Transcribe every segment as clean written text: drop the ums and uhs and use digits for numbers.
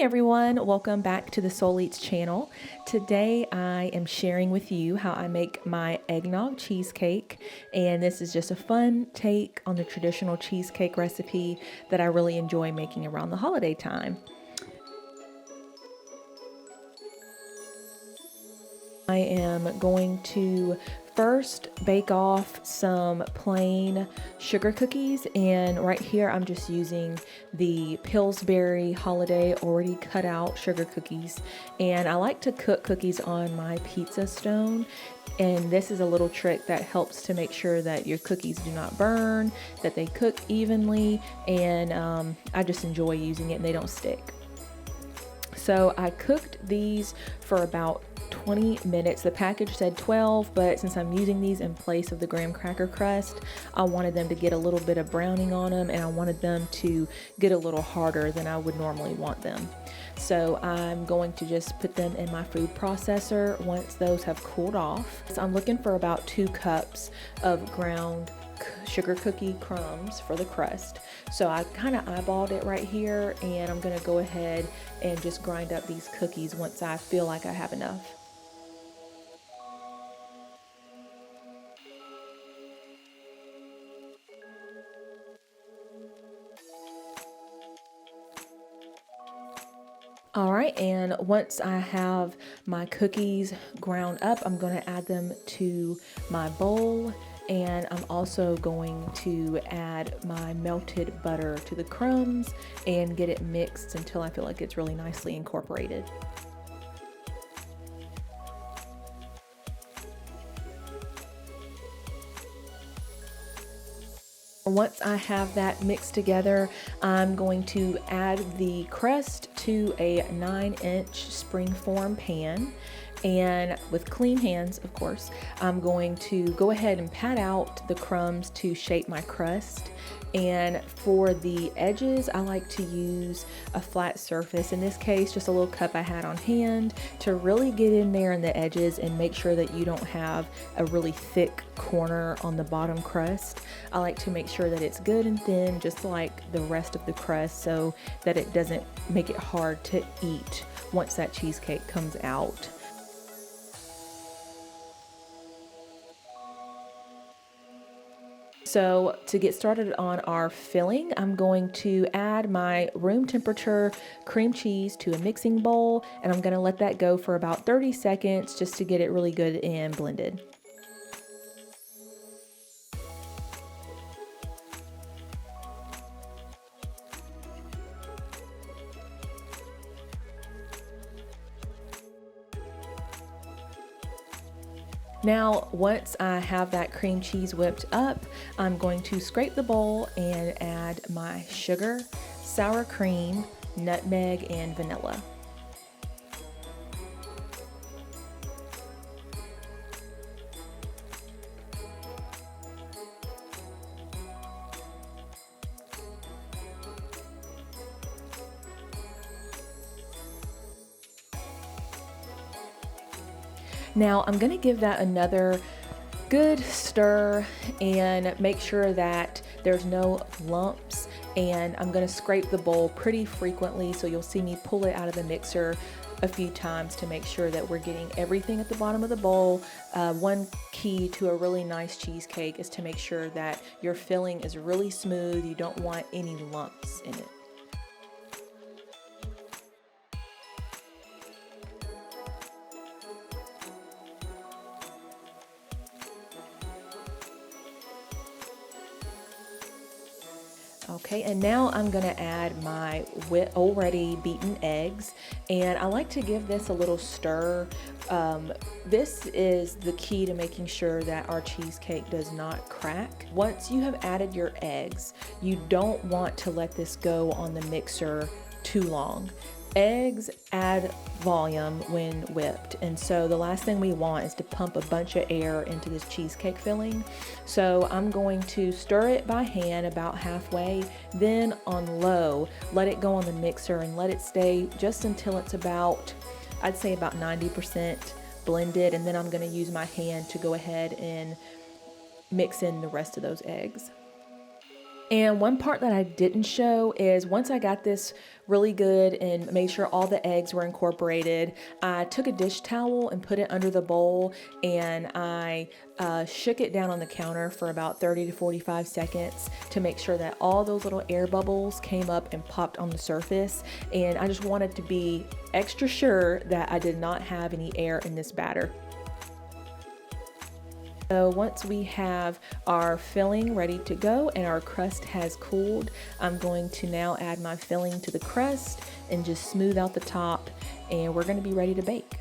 Everyone, welcome back to the Soul Eats channel. Today I am sharing with you how I make my eggnog cheesecake, and this is just a fun take on the traditional cheesecake recipe that I really enjoy making around the holiday time. I am going to first bake off some plain sugar cookies, and right here I'm just using the Pillsbury holiday already cut out sugar cookies, and I like to cook cookies on my pizza stone, and this is a little trick that helps to make sure that your cookies do not burn, that they cook evenly, and I just enjoy using it and they don't stick. So I cooked these for about 20 minutes. The package said 12, but since I'm using these in place of the graham cracker crust, I wanted them to get a little bit of browning on them, and I wanted them to get a little harder than I would normally want them. So I'm going to just put them in my food processor once those have cooled off. So I'm looking for about 2 cups of ground sugar cookie crumbs for the crust. So I kind of eyeballed it right here, and I'm going to go ahead and just grind up these cookies once I feel like I have enough. All right, and once I have my cookies ground up, I'm going to add them to my bowl, and I'm also going to add my melted butter to the crumbs and get it mixed until I feel like it's really nicely incorporated. Once I have that mixed together, I'm going to add the crust to a 9-inch Springform pan, and with clean hands, of course, I'm going to go ahead and pat out the crumbs to shape my crust. And for the edges, I like to use a flat surface. In this case, just a little cup I had on hand to really get in there in the edges and make sure that you don't have a really thick corner on the bottom crust. I like to make sure that it's good and thin, just like the rest of the crust, so that it doesn't make it hard to eat once that cheesecake comes out. So to get started on our filling, I'm going to add my room temperature cream cheese to a mixing bowl, and I'm going to let that go for about 30 seconds just to get it really good and blended. Now, once I have that cream cheese whipped up, I'm going to scrape the bowl and add my sugar, sour cream, nutmeg, and vanilla. Now I'm going to give that another good stir and make sure that there's no lumps, and I'm going to scrape the bowl pretty frequently, so you'll see me pull it out of the mixer a few times to make sure that we're getting everything at the bottom of the bowl. One key to a really nice cheesecake is to make sure that your filling is really smooth. You don't want any lumps in it. Okay, and now I'm going to add my already beaten eggs, and I like to give this a little stir. This is the key to making sure that our cheesecake does not crack. Once you have added your eggs, you don't want to let this go on the mixer too long. Eggs add volume when whipped, and so the last thing we want is to pump a bunch of air into this cheesecake filling. So I'm going to stir it by hand about halfway, then on low, let it go on the mixer and let it stay just until it's about, I'd say about 90% blended, and then I'm going to use my hand to go ahead and mix in the rest of those eggs. And one part that I didn't show is once I got this really good and made sure all the eggs were incorporated, I took a dish towel and put it under the bowl, and I shook it down on the counter for about 30 to 45 seconds to make sure that all those little air bubbles came up and popped on the surface. And I just wanted to be extra sure that I did not have any air in this batter. So once we have our filling ready to go and our crust has cooled, I'm going to now add my filling to the crust and just smooth out the top, and we're going to be ready to bake.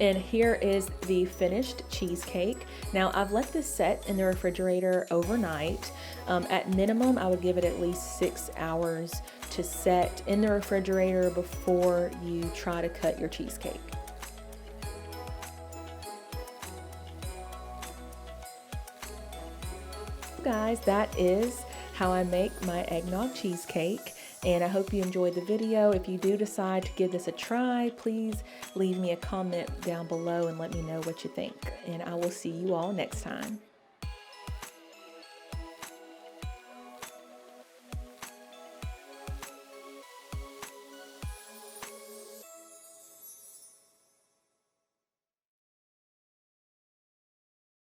And here is the finished cheesecake. Now I've let this set in the refrigerator overnight. At minimum, I would give it at least 6 hours to set in the refrigerator before you try to cut your cheesecake. Guys, that is how I make my eggnog cheesecake, and I hope you enjoyed the video. If you do decide to give this a try, please leave me a comment down below and let me know what you think, and I will see you all next time.